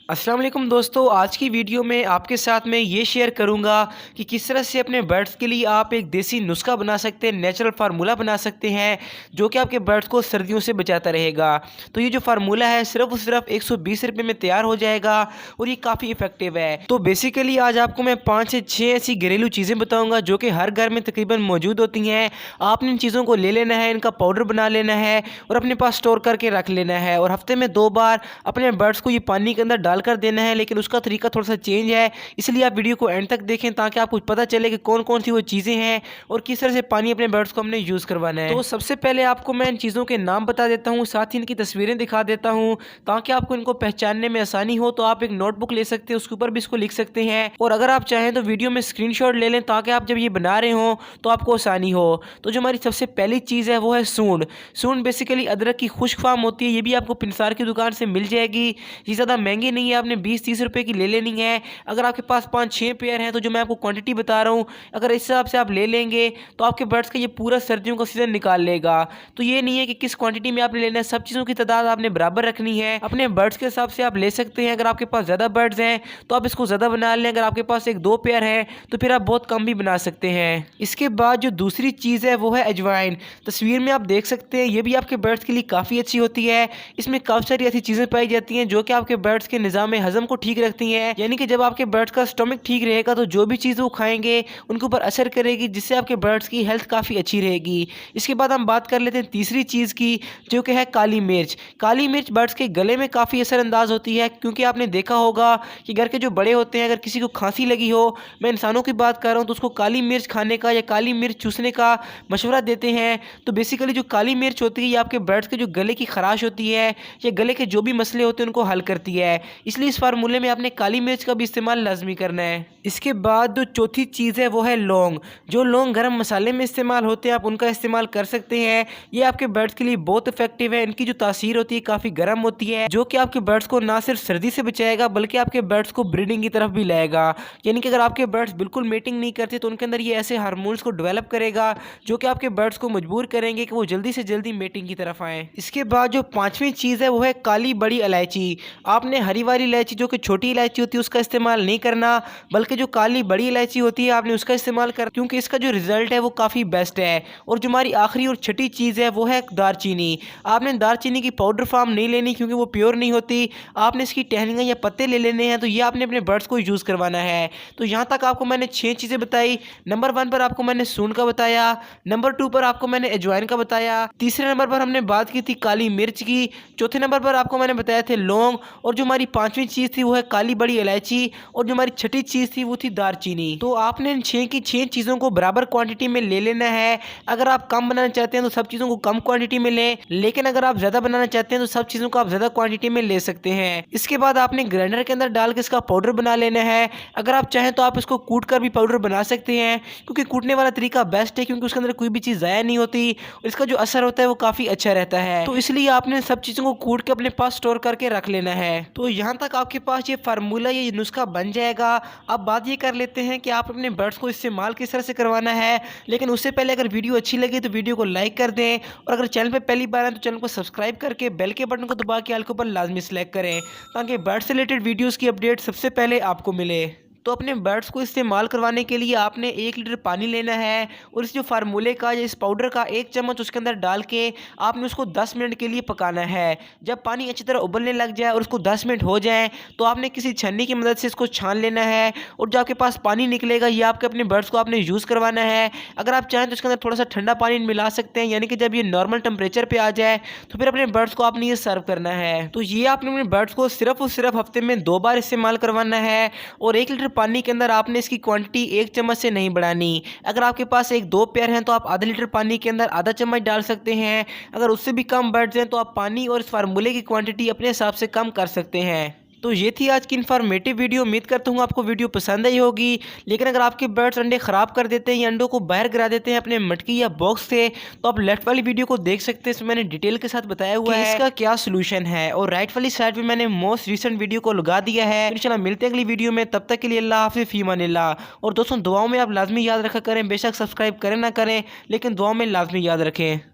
अस्सलाम वालेकुम दोस्तों, आज की वीडियो में आपके साथ मैं ये शेयर करूंगा कि किस तरह से अपने बर्ड्स के लिए आप एक देसी नुस्खा बना सकते हैं, नेचुरल फार्मूला बना सकते हैं जो कि आपके बर्ड्स को सर्दियों से बचाता रहेगा। तो ये जो फार्मूला है सिर्फ और सिर्फ 120 रुपये में तैयार हो जाएगा और ये काफ़ी इफेक्टिव है। तो बेसिकली आज आपको मैं 5 से 6 ऐसी घरेलू चीज़ें बताऊँगा जो कि हर घर में तकरीबन मौजूद होती हैं। आपने इन चीज़ों को ले लेना है, इनका पाउडर बना लेना है और अपने पास स्टोर करके रख लेना है और हफ्ते में 2 बार अपने बर्ड्स को ये पानी के अंदर डाल कर देना है। लेकिन उसका तरीका थोड़ा सा चेंज है, इसलिए आप वीडियो को एंड तक देखें ताकि आपको पता चले कि कौन कौन सी वो चीज़ें हैं और किस तरह से पानी अपने बर्ड्स को हमने यूज़ करवाना है। तो सबसे पहले आपको मैं इन चीज़ों के नाम बता देता हूँ, साथ ही इनकी तस्वीरें दिखा देता हूँ ताकि आपको इनको पहचानने में आसानी हो। तो आप एक नोटबुक ले सकते हैं, उसके ऊपर भी इसको लिख सकते हैं और अगर आप चाहें तो वीडियो में स्क्रीनशॉट ले लें ताकि आप जब ये बना रहे हो तो आपको आसानी हो। तो जो हमारी सबसे पहली चीज़ है वो है सूंड। सूंड बेसिकली अदरक की खुश्क फार्म होती है, ये भी आपको पिंसार की दुकान से मिल जाएगी। ये ज़्यादा महंगी नहीं है, आपने 20-30 रुपए की ले लेनी है। अगर आपके पास 5-6 पेयर हैं तो जो मैं आपको क्वांटिटी बता रहा हूँ अगर इस हिसाब से आप ले लेंगे तो आपके बर्ड्स का ये पूरा सर्दियों का सीजन निकाल लेगा। तो ये नहीं है कि किस क्वांटिटी में आपने लेना है, सब चीज़ों की तादाद आपने बराबर रखनी है। अपने बर्ड्स के हिसाब से आप ले सकते हैं। अगर आपके पास ज़्यादा बर्ड्स हैं तो आप इसको ज़्यादा बना लें, अगर आपके पास 1-2 पेयर हैं तो फिर आप बहुत कम भी बना सकते हैं। इसके बाद जो दूसरी चीज़ है वो है अजवाइन। तस्वीर में आप देख सकते हैं, ये भी आपके बर्ड्स के लिए काफ़ी अच्छी होती है। इसमें काफ़ी सारी ऐसी चीज़ें पाई जाती हैं जो कि आपके बर्ड्स के निज़ाम हज़म को ठीक रखती हैं। यानी कि जब आपके बर्ड्स का स्टमक ठीक रहेगा तो जो भी चीज़ वो खाएंगे उनके ऊपर असर करेगी, जिससे आपके बर्ड्स की हेल्थ काफ़ी अच्छी रहेगी। इसके बाद हम बात कर लेते हैं तीसरी चीज़ की जो कि है काली मिर्च। काली मिर्च बर्ड्स के गले में काफ़ी असरअंदाज होती है क्योंकि आपने देखा होगा कि घर के जो बड़े होते हैं अगर किसी को खांसी लगी हो, मैं इंसानों की बात कर रहा हूँ, तो उसको काली मिर्च खाने का या काली मिर्च चूसने का मशवरा देते हैं। तो बेसिकली जो काली मिर्च होती है ये आपके बर्ड्स के जो गले की खराश होती है या गले के जो भी मसले होते हैं उनको हल करती है। इसलिए इस फार्मूले में आपने काली मिर्च का भी इस्तेमाल लाजमी करना है। इसके बाद जो चौथी चीज़ है वो है लौंग। जो लौंग गरम मसाले में इस्तेमाल होते हैं आप उनका इस्तेमाल कर सकते हैं। ये आपके बर्ड्स के लिए बहुत इफेक्टिव है। इनकी जो तासीर होती है काफ़ी गर्म होती है जो कि आपके बर्ड्स को ना सिर्फ सर्दी से बचाएगा बल्कि आपके बर्ड्स को ब्रीडिंग की तरफ भी लाएगा। यानी कि अगर आपके बर्ड्स बिल्कुल मेटिंग नहीं करते तो उनके अंदर ये ऐसे हार्मोन्स को डेवलप करेगा जो कि आपके बर्ड्स को मजबूर करेंगे कि वो जल्दी से जल्दी मेटिंग की तरफ आएँ। इसके बाद जो पाँचवीं चीज़ है वो है काली बड़ी इलायची। आपने हरी वाली इलायची जो कि छोटी इलायची होती है उसका इस्तेमाल नहीं करना, बल्कि जो काली बड़ी इलायची होती है आपने उसका इस्तेमाल कर, क्योंकि इसका जो रिजल्ट है वो काफ़ी बेस्ट है। और जो हमारी आखिरी और छठी चीज़ है वो है दारचीनी। आपने दारचीनी की पाउडर फार्म नहीं लेनी क्योंकि वो प्योर नहीं होती, आपने इसकी टहनियाँ या पत्ते ले लेने हैं। तो ये आपने अपने बर्ड्स को यूज़ करवाना है। तो यहाँ तक आपको मैंने 6 चीज़ें बताई। नंबर 1 पर आपको मैंने सूंड का बताया, नंबर 2 पर आपको मैंने अजवाइन का बताया, तीसरे नंबर पर हमने बात की थी काली मिर्च की, चौथे नंबर पर आपको मैंने बताया थे लौंग, और जो हमारी पाँचवीं चीज़ थी वो है काली बड़ी इलायची, और जो हमारी छठी चीज़ थी वो थी दारचीनी। तो आपने इन 6 की 6 चीज़ों को बराबर क्वांटिटी में ले लेना है। अगर आप कम बनाना चाहते हैं तो सब चीज़ों को कम क्वांटिटी में लें, लेकिन अगर आप ज़्यादा बनाना चाहते हैं तो सब चीज़ों को आप ज़्यादा क्वांटिटी में ले सकते हैं। इसके बाद आपने ग्राइंडर के अंदर डाल के इसका पाउडर बना लेना है। अगर आप चाहें तो आप इसको कूट कर भी पाउडर बना सकते हैं, क्योंकि कूटने वाला तरीका बेस्ट है क्योंकि उसके अंदर कोई भी चीज़ ज़ाया नहीं होती और इसका जो असर होता है वो काफ़ी अच्छा रहता है। तो इसलिए आपने सब चीज़ों को कूट के अपने पास स्टोर करके रख लेना है। तो यहाँ तक आपके पास ये फार्मूला, ये नुस्खा बन जाएगा। अब बात ये कर लेते हैं कि आप अपने बर्ड्स को इस्तेमाल किस तरह से करवाना है। लेकिन उससे पहले अगर वीडियो अच्छी लगी तो वीडियो को लाइक कर दें, और अगर चैनल पर पहली बार आए तो चैनल को सब्सक्राइब करके बेल के बटन को दबा के ऑल के ऊपर लाजमी सेलेक्ट करें ताकि बर्ड से रिलेटेड वीडियोज़ की अपडेट सबसे पहले आपको मिले। तो अपने बर्ड्स को इस्तेमाल करवाने के लिए आपने 1 लीटर पानी लेना है और इस जो फार्मूले का या इस पाउडर का 1 चम्मच उसके अंदर डाल के आपने उसको 10 मिनट के लिए पकाना है। जब पानी अच्छी तरह उबलने लग जाए और उसको 10 मिनट हो जाए तो आपने किसी छन्नी की मदद से इसको छान लेना है, और जो आपके पास पानी निकलेगा ये आपके अपने बर्ड्स को आपने यूज़ करवाना है। अगर आप चाहें तो इसके अंदर थोड़ा सा ठंडा पानी मिला सकते हैं, यानी कि जब ये नॉर्मल टेम्परेचर पर आ जाए तो फिर अपने बर्ड्स को आपने ये सर्व करना है। तो ये आपने अपने बर्ड्स को सिर्फ और सिर्फ हफ्ते में 2 बार इस्तेमाल करवाना है, और 1 लीटर पानी के अंदर आपने इसकी क्वांटिटी 1 चम्मच से नहीं बढ़ानी। अगर आपके पास 1-2 पेयर हैं तो आप आधा लीटर पानी के अंदर आधा चम्मच डाल सकते हैं। अगर उससे भी कम बर्ड्स हैं तो आप पानी और इस फार्मूले की क्वांटिटी अपने हिसाब से कम कर सकते हैं। तो ये थी आज की इन्फॉर्मेटिव वीडियो। उम्मीद करता हूँ आपको वीडियो पसंद आई होगी। लेकिन अगर आपके बर्ड्स अंडे ख़राब कर देते हैं या अंडों को बाहर गिरा देते हैं अपने मटकी या बॉक्स से, तो आप लेफ्ट वाली वीडियो को देख सकते हैं, इसमें मैंने डिटेल के साथ बताया हुआ है इसका क्या सोल्यूशन है, और राइट वाली साइड पे मैंने मोस्ट रिसेंट वीडियो को लगा दिया है। इंशाल्लाह मिलते हैं अगली वीडियो में, तब तक के लिए अल्लाह हाफ़िज़, फी अमानिल्लाह। और दोस्तों दुआओं में आप लाजमी याद रखा करें, बेशक सब्सक्राइब करें ना करें लेकिन दुआओं में लाजमी याद रखें।